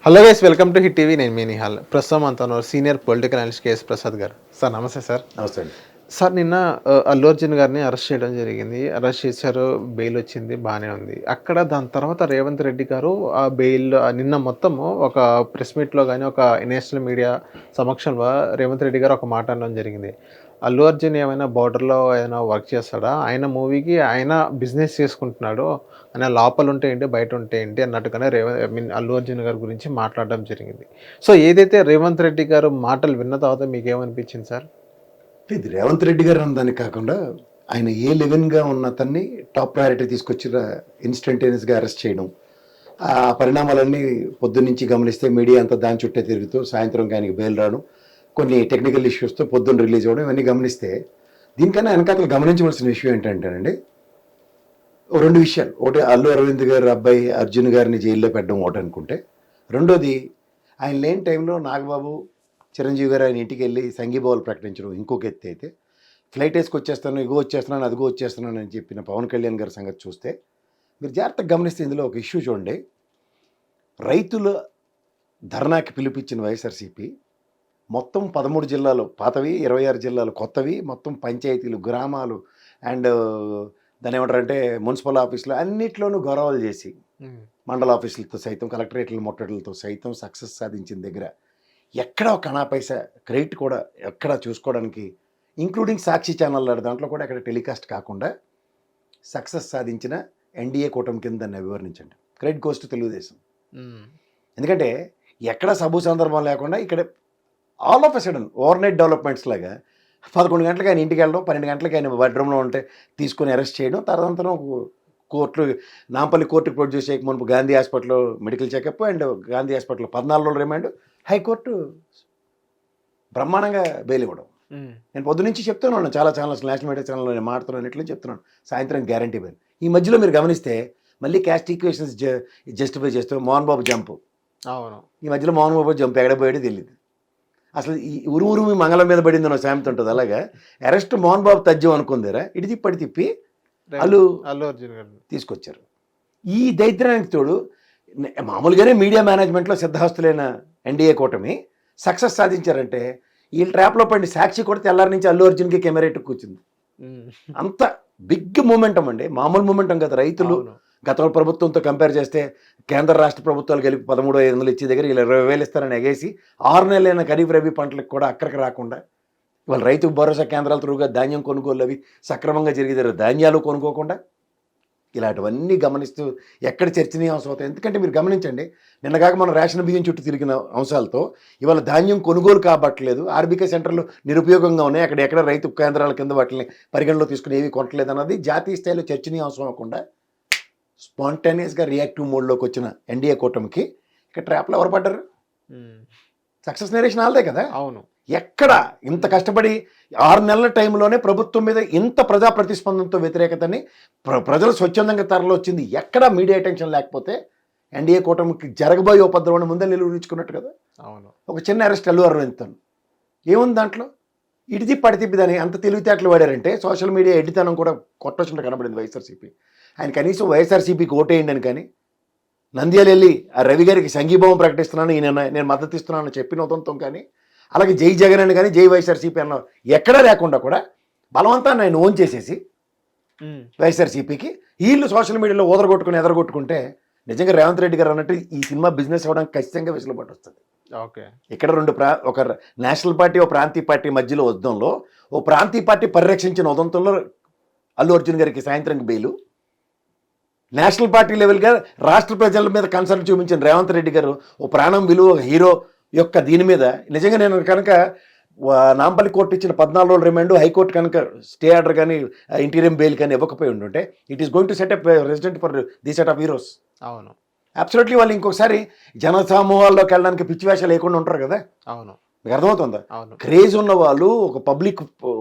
Hello guys, welcome to hit TV. నేను మీ నిహాల్. ప్రస్తుతం అంతా senior political analyst KS Prasad గారు. సార్ నమస్తే సార్. నమస్తే అండి. సార్ నిన్న అల్లు అర్జున్ గారిని అరెస్ట్ చేయడం జరిగింది. అరెస్ట్ చేశారు, బెయిల్ వచ్చింది, బాగానే ఉంది. అక్కడ దాని తర్వాత రేవంత్ రెడ్డి గారు ఆ బెయిల్ నిన్న మొత్తము ఒక ప్రెస్ మీట్లో కానీ ఒక నేషనల్ మీడియా సమక్షంలో రేవంత్ రెడ్డి గారు ఒక మాట అనడం జరిగింది. అల్లు అర్జున్ ఏమైనా బార్డర్లో ఏమైనా వర్క్ చేస్తాడా, ఆయన మూవీకి ఆయన బిజినెస్ చేసుకుంటున్నాడు, ఆయన లోపల ఉంటే ఏంటి బయట ఉంటే ఏంటి అన్నట్టుగానే అల్లు అర్జున్ గారి గురించి మాట్లాడడం జరిగింది. సో ఏదైతే రేవంత్ రెడ్డి గారు మాటలు విన్న తర్వాత మీకు ఏమనిపించింది సార్? ఇది రేవంత్ రెడ్డి గారు అన్నదాన్ని కాకుండా ఆయన ఏ లెవెన్గా ఉన్న అతన్ని టాప్ ప్రయారిటీ తీసుకొచ్చి ఇన్స్టంటేనియస్గా అరెస్ట్ చేయడం, ఆ పరిణామాలన్నీ పొద్దున్నుంచి గమనిస్తే మీడియా అంతా దాని చుట్టే తిరుగుతూ సాయంత్రం ఆయనకి బెయిల్ రావడం, కొన్ని టెక్నికల్ ఇష్యూస్తో పొద్దున్న రిలీజ్ అవ్వడం, ఇవన్నీ గమనిస్తే దీనికన్నా వెనకాతలు గమనించవలసిన విషయం ఏంటంటేనండి, రెండు విషయాలు. ఒకటి, అల్లు అరవింద్ గారు అబ్బాయి అర్జున్ గారిని జైల్లో పెట్టడం ఒకటి అనుకుంటే, రెండోది ఆయన లేని టైంలో నాగబాబు చిరంజీవి గారు ఆయన ఇంటికి వెళ్ళి సంఘీభావాలు ప్రకటించడం ఇంకొక ఎత్తి అయితే, ఫ్లైట్ వేసుకొచ్చేస్తాను, ఇగో వచ్చేస్తున్నాను, అదిగో వచ్చేస్తున్నాను అని చెప్పిన పవన్ కళ్యాణ్ గారి సంగతి చూస్తే, మీరు జాగ్రత్తగా గమనిస్తే ఇందులో ఒక ఇష్యూ చూడండి. రైతుల ధర్నాకి పిలిపించిన వైఎస్ఆర్సీపీ మొత్తం 13 జిల్లాలు పాతవి, 26 జిల్లాలు కొత్తవి, మొత్తం పంచాయతీలు, గ్రామాలు అండ్ దాని ఏమంటారంటే మున్సిపల్ ఆఫీసులు అన్నిట్లోనూ గౌరవాలు చేసి, మండల ఆఫీసులతో సైతం, కలెక్టరేట్ల ముట్టడిలతో సైతం సక్సెస్ సాధించిన దగ్గర ఎక్కడ ఒక అనా పైసా క్రెడిట్ కూడా ఎక్కడ చూసుకోవడానికి, ఇంక్లూడింగ్ సాక్షి ఛానల్ దాంట్లో కూడా ఎక్కడ టెలికాస్ట్ కాకుండా సక్సెస్ సాధించిన ఎన్డీఏ కూటమి కింద దాన్ని వివరించండి. Credit goes to Telugu Desam. ఎందుకంటే ఎక్కడ సభు సందర్భం లేకుండా ఇక్కడ all of a sudden over night developments లాగా 11 గంటలకు ఆయన ఇంటికి వెళ్ళడం, 12 గంటలకు ఆయన బెడ్రూమ్లో ఉంటే తీసుకొని అరెస్ట్ చేయడం, తర్వాత కోర్టులు నాంపల్లి కోర్టుకు ప్రొడ్యూస్ చేయక మునుపు గాంధీ హాస్పిటల్లో మెడికల్ చెకప్ అండ్ గాంధీ హాస్పిటల్లో 14 రోజులు రిమాండ్, హైకోర్టు బ్రహ్మాండంగా బెయిల్ ఇవ్వడం. నేను పొద్దునుంచి చెప్తున్నాను, చాలా ఛానల్స్, నేషనల్ మీడియా ఛానల్లో నేను మాట్లాడుతున్నాను, ఇట్లా చెప్తున్నాను, సాయంత్రం గ్యారంటీ బెయిల్. ఈ మధ్యలో మీరు గమనిస్తే మళ్ళీ క్యాస్ట్ ఈక్వేషన్స్ జస్టిఫై చేస్తూ మోహన్ బాబు జంపు. అవును, ఈ మధ్యలో మోహన్ బాబు జంప్ ఎక్కడ పోయాడో తెలియదు. అసలు ఈ ఉరుమురు మీ మంగళం మీద పడింది నా సామెత ఉంటుంది. అలాగా అరెస్ట్ మోహన్ బాబు తజ్జం అనుకుందారా, ఇటు తిప్పటి తిప్పి అల్లు అర్జున్ గారు తీసుకొచ్చారు. ఈ దైత్యానికి తోడు మామూలుగానే మీడియా మేనేజ్మెంట్లో సిద్ధహస్తులైన ఎన్డీఏ కూటమి సక్సెస్ సాధించారంటే, ఈ ట్రాప్లో పడి సాక్షి కూడా తెల్లారి నుంచి అల్లు అర్జున్కి కెమెరా కూర్చుంది. అంత బిగ్ మూమెంటం అండి, మామూలు మూమెంటం కదా. రైతులు గత ప్రభుత్వంతో కంపేర్ చేస్తే కేంద్ర రాష్ట్ర ప్రభుత్వాలు కలిపి 13,500 ఇచ్చే దగ్గర ఇలా 20,000 ఇస్తారని ఎగేసి 6 నెలలైన ఖరీఫ్ రబీ పంటలకు కూడా అక్కడికి రాకుండా ఇవాళ రైతు భరోసా కేంద్రాల త్రూగా ధాన్యం కొనుగోలు అవి సక్రమంగా జరిగేదారు, ధాన్యాలు కొనుక్కోకుండా ఇలాంటివన్నీ గమనిస్తూ ఎక్కడ చర్చనీయాంశం అవుతాయి. ఎందుకంటే మీరు గమనించండి, నిన్నగాక మనం రేషన్ బియ్యం చుట్టూ తిరిగిన అంశాలతో ఇవాళ ధాన్యం కొనుగోలు కాబట్టలేదు, ఆర్బీకే సెంటర్లు నిరుపయోగంగా ఉన్నాయి, అక్కడ ఎక్కడ రైతు కేంద్రాల కింద వాటిని పరిగణలో తీసుకుని ఏవి కొనట్లేదు అన్నది జాతీయ స్థాయిలో చర్చనీయాంశం అవ్వకుండా స్పాంటేనియస్గా రియాక్టివ్ మోడ్లోకి వచ్చిన ఎన్డీఏ కూటమికి ఇక్కడ ట్రాప్లో ఎవరు పడ్డారు? సక్సెస్ నేరేషన్ వాళ్ళదే కదా. అవును, ఎక్కడ ఇంత కష్టపడి 6 నెలల టైంలోనే ప్రభుత్వం మీద ఇంత ప్రజా ప్రతిస్పందనతో వ్యతిరేకతని ప్రజలు స్వచ్ఛందంగా తరలి వచ్చింది. ఎక్కడ మీడియా అటెన్షన్ లేకపోతే ఎన్డీఏ కూటమికి జరగబోయే ఉపద్రవాన్ని ముందే నిలువరించుకున్నట్టు కదా. అవును, ఒక చిన్న అరెస్ట్ అల్లు అరవింద్ ఏముంది దాంట్లో, ఇటు తిప్పి అడి తిప్పి దాన్ని అంత తెలివితేటలు వాడారంటే సోషల్ మీడియా ఎడ్డితనం కూడా కొట్టొచ్చినట్టు కనబడింది వైఎస్ఆర్సీపీ. ఆయన కనీసం వైఎస్ఆర్సీపీకి ఓటేయండి అని కానీ, నంద్యాల వెళ్ళి ఆ రవి గారికి సంఘీభావం ప్రకటిస్తున్నాను, నేను మద్దతు ఇస్తున్నాను చెప్పిన ఉదంతం కానీ, అలాగే జై జగన్ అని కానీ జై వైఎస్ఆర్సీపీ అన్న ఎక్కడా లేకుండా కూడా బలవంతాన్ని ఆయన ఓన్ చేసేసి వైఎస్ఆర్సీపీకి వీళ్ళు సోషల్ మీడియాలో ఎదరగొట్టుకుంటే నిజంగా రేవంత్ రెడ్డి గారు అన్నట్టు ఈ సినిమా బిజినెస్ అవ్వడానికి ఖచ్చితంగా వెసులుబాటు వస్తుంది. ఓకే, ఇక్కడ ఒక నేషనల్ పార్టీ, ఓ ప్రాంతీయ పార్టీ మధ్యలో వద్దంలో, ఓ ప్రాంతీయ పార్టీ పరిరక్షించిన ఉదంతంలో అల్లు అర్జున్ గారికి సాయంత్రం బెయిలు, నేషనల్ పార్టీ లెవెల్గా రాష్ట్ర ప్రజల మీద కన్సర్న్ చూపించిన రేవంత్ రెడ్డి గారు ఓ ప్రాణం విలువ హీరో యొక్క దీని మీద నిజంగా నేను కనుక నాంపల్లి కోర్టు ఇచ్చిన 14 రోజుల రిమాండ్, హైకోర్టు కనుక స్టే ఆర్డర్ కానీ ఇంటీరియం బెయిల్ కానీ ఇవ్వకపోయి ఉంటుంటే it is going to set up resident for the set of heroes. అవును, అబ్సల్యూట్లీ. వాళ్ళు ఇంకొకసారి జన సమూహాల్లోకి వెళ్ళడానికి పిచ్చి వేషాలు లేకుండా ఉంటారు కదా. అవును, మీకు అర్థమవుతుందా? అవును, క్రేజ్ ఉన్న వాళ్ళు, ఒక పబ్లిక్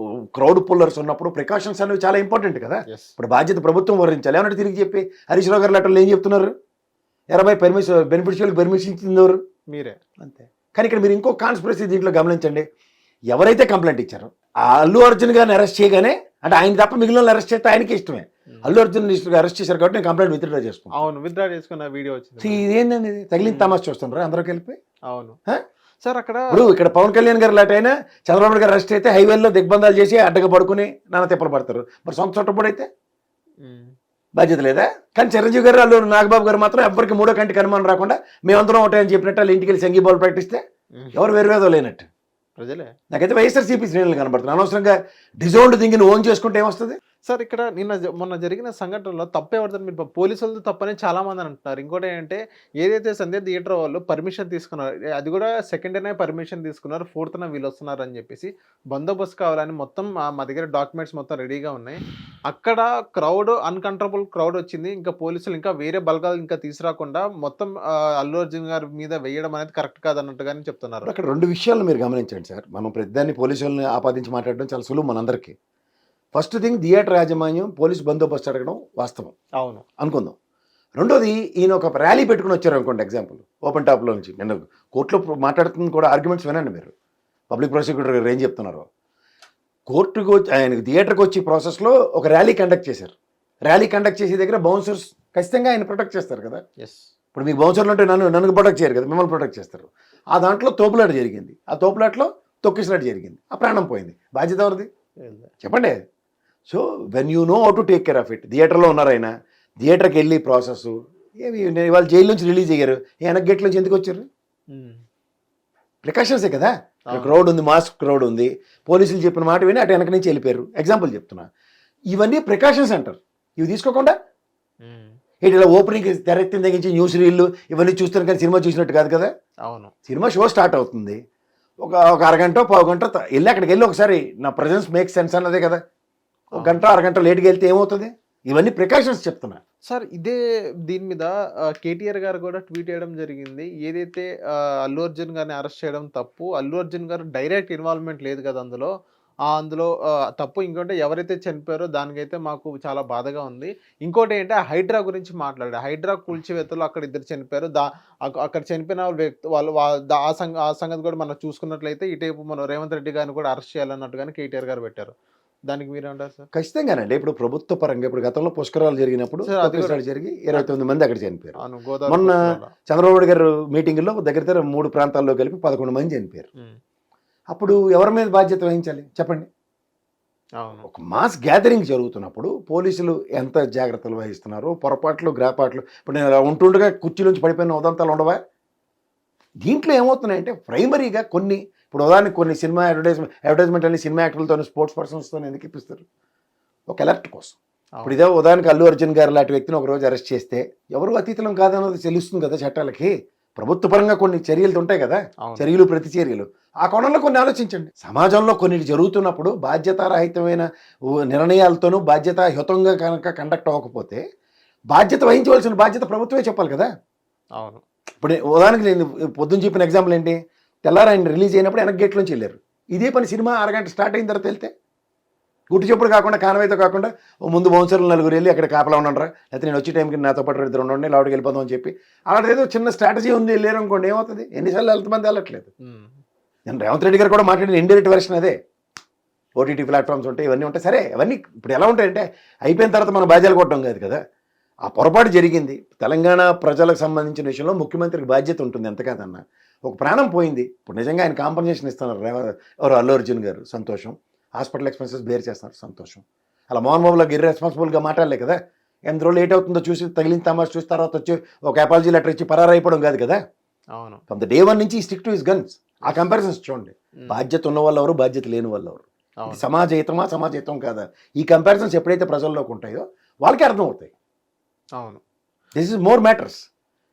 క్రౌడ్ పుల్లర్స్ ఉన్నప్పుడు ప్రికాషన్స్ అనేవి చాలా ఇంపార్టెంట్ కదా. ఇప్పుడు బాధ్యత ప్రభుత్వం వహించాలి. ఏమన్నా తిరిగి చెప్పి హరీష్ రావు గారు లెటర్లు ఏం చెప్తున్నారు, 20 బెనిఫిషియల్కి పర్మిషన్ ఇచ్చింది ఎవరు? మీరే. అంతే. కానీ ఇక్కడ మీరు ఇంకో కాన్స్పిరసీ దీంట్లో గమనించండి, ఎవరైతే కంప్లైంట్ ఇచ్చారో ఆ అల్లు అర్జున్ గారిని అరెస్ట్ చేయగానే, అంటే ఆయన తప్ప మిగిలిన అరెస్ట్ చేస్తే ఆయనకి ఇష్టమే, అల్లు అర్జున్ అరెస్ట్ చేశారు కాబట్టి నేను కంప్లైంట్ విత్డ్రా చేసుకున్నాను. అవును, విత్డ్రా చేసుకున్న వీడియో వచ్చింది. ఇదేంటండి ఇది తగిలిన తమాషా చూస్తుండ్రా అందరికి వెళ్ళిపోయి. అవును హ? సార్, అక్కడ ఇప్పుడు ఇక్కడ పవన్ కళ్యాణ్ గారు లాంటి అయినా చంద్రబాబు నాయుడు గారు అరెస్ట్ అయితే హైవేల్లో దిగ్బంధాలు చేసి అడ్డగా పడుకుని నాన్న తిప్పలు పడతారు. మరి సొంత చుట్టప్పుడు అయితే బాధ్యత లేదా? కానీ చిరంజీవి గారు అల్లు నాగబాబు గారు మాత్రం ఎవరికి మూడో కంటికి అనుమానం రాకుండా మేమందరం ఒకటే అని చెప్పినట్టు వాళ్ళు ఇంటికి వెళ్ళి సంగీ బాల్ ప్రకటిస్తే ఎవరు వేరువేదో లేనట్టు. ప్రజలే. నాకైతే వైఎస్ఆర్సీపీ శ్రేణులు కనబడుతుంది. అనవసరంగా డిజోల్డ్ థింగ్ని ఓన్ చేసుకుంటే ఏమొస్తుంది? సార్, ఇక్కడ మొన్న జరిగిన సంఘటనలో తప్పేవడుతుంది మీరు పోలీసులతో తప్పని చాలా మంది అంటున్నారు. ఇంకోటి ఏంటంటే, ఏదైతే సంధ్య థియేటర్ వాళ్ళు పర్మిషన్ తీసుకున్నారు, అది కూడా సెకండ్ డేనే పర్మిషన్ తీసుకున్నారు, 4th వీళ్ళు వస్తున్నారు అని చెప్పేసి బందోబస్తు కావాలని మొత్తం మా దగ్గర డాక్యుమెంట్స్ మొత్తం రెడీగా ఉన్నాయి. అక్కడ క్రౌడ్ అన్కంట్రోలబుల్ క్రౌడ్ వచ్చింది. ఇంకా పోలీసులు ఇంకా వేరే బలగాలు ఇంకా తీసుకురాకుండా మొత్తం అల్లు అర్జున్ గారి మీద వేయడం అనేది కరెక్ట్ కాదన్నట్టుగానే చెప్తున్నారు. అక్కడ 2 విషయాలు మీరు గమనించండి సార్. మనం ప్రతిదాన్ని పోలీసులను ఆపాదించి మాట్లాడడం చాలా సులువు మనందరికీ. ఫస్ట్ థింగ్, థియేటర్ యాజమాన్యం పోలీసు బందోబస్తు అడగడం వాస్తవం, అవును అనుకుందాం. రెండోది, ఈయన ఒక ర్యాలీ పెట్టుకుని వచ్చారు అనుకోండి, ఎగ్జాంపుల్ ఓపెన్ టాప్లో నుంచి. నేను కోర్టులో మాట్లాడుతుంది కూడా ఆర్గ్యుమెంట్స్ వినండి మీరు. పబ్లిక్ ప్రాసిక్యూటర్ గారు ఏం చెప్తున్నారు. కోర్టుకు వచ్చి ఆయన థియేటర్కి వచ్చి ప్రాసెస్లో ఒక ర్యాలీ కండక్ట్ చేశారు. ర్యాలీ కండక్ట్ చేసే దగ్గర బౌన్సర్స్ ఖచ్చితంగా ఆయన ప్రొటెక్ట్ చేస్తారు కదా. ఇప్పుడు మీకు బౌన్సర్లు అంటే నన్ను ప్రొటెక్ట్ చేయరు కదా, మిమ్మల్ని ప్రొటెక్ట్ చేస్తారు. ఆ దాంట్లో తోపులాట జరిగింది, ఆ తోపులాట్లో తొక్కిసలాట జరిగింది, ఆ ప్రాణం పోయింది. బాధ్యత ఎవరిది చెప్పండి? So when you know how to take care of it. థియేటర్లో ఉన్నారు ఆయన, థియేటర్కి వెళ్ళి ప్రాసెస్ ఏమి వాళ్ళు జైలు నుంచి రిలీజ్ అయ్యారు, వెనక్ గేట్ నుంచి ఎందుకు వచ్చారు? ప్రికాషన్సే కదా. క్రౌడ్ ఉంది, మాస్ క్రౌడ్ ఉంది, పోలీసులు చెప్పిన మాట విని అటు వెనక నుంచి వెళ్ళిపోయారు. ఎగ్జాంపుల్ చెప్తున్నా. ఇవన్నీ ప్రికాషన్స్ అంటారు. ఇవి తీసుకోకుండా ఇలా ఓపెనింగ్ తెరెత్తిన దగ్గర నుంచి న్యూస్ రీళ్ళు ఇవన్నీ చూస్తాను, కానీ సినిమా చూసినట్టు కాదు కదా. అవును, సినిమా షో స్టార్ట్ అవుతుంది, ఒక అరగంట పావు గంట వెళ్ళి అక్కడికి వెళ్ళి ఒకసారి నా ప్రజెన్స్ మేక్ సెన్స్ అన్నదే కదా. ఒక గంట అరగంట లేట్కి వెళ్తే ఏమవుతుంది? ఇవన్నీ ప్రికాషన్స్ చెప్తున్నా సార్. దీని మీద కేటీఆర్ గారు కూడా ట్వీట్ చేయడం జరిగింది. ఏదైతే అల్లు అర్జున్ గారిని అరెస్ట్ చేయడం తప్పు, అల్లు అర్జున్ గారు డైరెక్ట్ ఇన్వాల్వ్మెంట్ లేదు కదా అందులో తప్పు. ఇంకోటి, ఎవరైతే చనిపోయారో దానికైతే మాకు చాలా బాధగా ఉంది. ఇంకోటి ఏంటంటే, హైడ్రా గురించి మాట్లాడారు. హైడ్రా కూల్చివేతలు అక్కడ 2 చనిపోయారు. అక్కడ చనిపోయిన వ్యక్తి వాళ్ళు ఆ సంగతి కూడా మనం చూసుకున్నట్లయితే ఇటేపు మనం రేవంత్ రెడ్డి గారిని కూడా అరెస్ట్ చేయాలన్నట్టుగానే కేటీఆర్ గారు పెట్టారు. దానికి మీరేమంటారు సార్? ఖచ్చితంగానండి. ఇప్పుడు ప్రభుత్వ పరంగా ఇప్పుడు గతంలో పుష్కరాలు జరిగినప్పుడు జరిగి 29 మంది అక్కడ చనిపోయారు. మొన్న చంద్రబాబు గారు మీటింగ్లో దగ్గర 3 ప్రాంతాల్లో కలిపి 11 మంది చనిపోయారు. అప్పుడు ఎవరి మీద బాధ్యత వహించాలి చెప్పండి? ఒక మాస్ గ్యాదరింగ్ జరుగుతున్నప్పుడు పోలీసులు ఎంత జాగ్రత్తలు వహిస్తున్నారు, పొరపాట్లు గ్రాపాట్లు. ఇప్పుడు నేను ఉంటుండగా కుర్చీలోంచి పడిపోయిన ఉదంతాలు ఉండవా? దీంట్లో ఏమవుతున్నాయంటే ప్రైమరీగా ఇప్పుడు ఉదాహరణకి కొన్ని సినిమా అడ్వర్టైజ్మెంట్ అని సినిమా యాక్టర్లతో స్పోర్ట్స్ పర్సన్స్తో ఎందుకు ఇప్పిస్తారు? ఒక అలర్ట్ కోసం. ఇప్పుడు ఇదే ఉదాహరణకి అల్లు అర్జున్ గారు లాంటి వ్యక్తిని ఒకరోజు అరెస్ట్ చేస్తే ఎవరు అతీతం కాదన్నది తెలుస్తుంది కదా చట్టాలకి. ప్రభుత్వ పరంగా కొన్ని చర్యలు ఉంటాయి కదా, చర్యలు ప్రతి చర్యలు. ఆ కోణంలో కొన్ని ఆలోచించండి. సమాజంలో కొన్ని జరుగుతున్నప్పుడు బాధ్యతారహితమైన నిర్ణయాలతోనూ బాధ్యతాయుతంగా కనుక కండక్ట్ అవ్వకపోతే బాధ్యత వహించవలసిన బాధ్యత ప్రభుత్వమే చెప్పాలి కదా. అవును. ఇప్పుడు ఉదాహరణకి నేను పొద్దున్న చెప్పిన ఎగ్జాంపుల్ ఏంటి, తెల్లారు ఆయన రిలీజ్ అయినప్పుడు వెనక్ గేట్ నుంచి వెళ్ళారు. ఇదే పని సినిమా అరగంట స్టార్ట్ అయిన తర్వాత వెళ్తే గుట్టు చెప్పుడు కాకుండా కానవైతే కాకుండా ముందు బౌన్సర్లు 4 వెళ్ళి అక్కడ కాపలా ఉండరా, లేకపోతే నేను వచ్చే టైంకి నాతో పాటు 2 ఉండండి లోపలికి వెళ్ళిపోదాం అని చెప్పి అలాంటి ఏదో చిన్న స్ట్రాటజీ ఉంది వెళ్ళారు అనుకోండి, ఏమవుతుంది? ఎన్నిసార్లు ఎంతమంది వెళ్ళట్లేదు. నేను రేవంత్ రెడ్డి గారు కూడా మాట్లాడిన ఇండైరెక్ట్ వెర్షన్ అదే. ఓటీటీ ప్లాట్ఫామ్స్ ఉంటాయి, ఇవన్నీ ఉంటాయి. సరే, అవన్నీ ఇప్పుడు ఎలా ఉంటాయంటే అయిపోయిన తర్వాత మనం బాధ్యాలు కొట్టడం కాదు కదా. ఆ పొరపాటు జరిగింది. తెలంగాణ ప్రజలకు సంబంధించిన విషయంలో ముఖ్యమంత్రికి బాధ్యత ఉంటుంది, ఎంత కాదన్నా. ఒక ప్రాణం పోయింది. ఇప్పుడు నిజంగా ఆయన కాంపన్సేషన్ ఇస్తున్నారు ఎవరు, అల్లు అర్జున్ గారు, సంతోషం. హాస్పిటల్ ఎక్స్పెన్సెస్ బేర్ చేస్తున్నారు, సంతోషం. అలా మోహన్ బాబులకు ఇర్రెస్పాన్సిబుల్గా మాట్లాడలే కదా. ఎంత లేట్ అవుతుందో చూసి తగిలిన తమాష చూసి తర్వాత వచ్చి ఒక అపాలజీ లెటర్ ఇచ్చి పరారైపోవడం కాదు కదా. అవును. ఫ్రమ్ ద డే 1 నుంచి స్టిక్ టు హిస్ గన్స్. ఆ కంపారిజన్స్ చూడండి. బాధ్యత ఉన్న వాళ్ళు ఎవరు, బాధ్యత లేని వాళ్ళు ఎవరు, సమాజహితమా సమాజహితం కాదా, ఈ కంపారిజన్స్ ఎప్పుడైతే ప్రజల్లోకి ఉంటాయో వాళ్ళకి అర్థం అవుతాయి. అవును. This is more matters.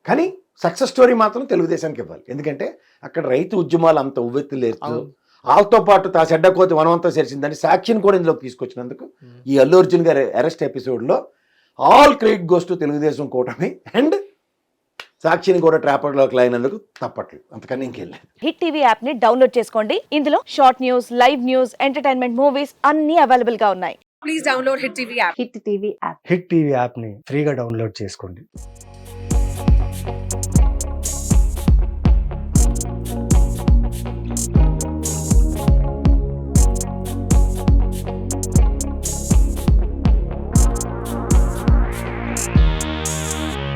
కానీ సక్సెస్ స్టోరీ మాత్రం తెలుగుదేశానికి ఇవ్వాలి. ఎందుకంటే అక్కడ రైతు ఉద్యమాలు అంత ఉవ్వెత్తి లేదు. వాళ్ళతో పాటు తా చెడ్డ కోతి వనవంతా చేసిందని సాక్షిని కూడా ఇందులోకి తీసుకొచ్చినందుకు ఈ అల్లు అర్జున్ గారి అరెస్ట్ ఎపిసోడ్లో all credit goes to Telugu Desam కూటమి అండ్ సాక్షిని కూడా ట్రాపర్లోకి లాగినందుకు తప్పట్లు, అంతకన్నా ఇంకేం లేదు. హిట్ టీవీ యాప్ ని డౌన్లోడ్ చేసుకోండి. ఇందులో short news, live news, entertainment movies అన్ని అవైలబుల్ గా ఉన్నాయి. Please download Hit TV app. Hit TV app. Hit TV యాప్ని ఫ్రీగా డౌన్లోడ్ చేసుకోండి.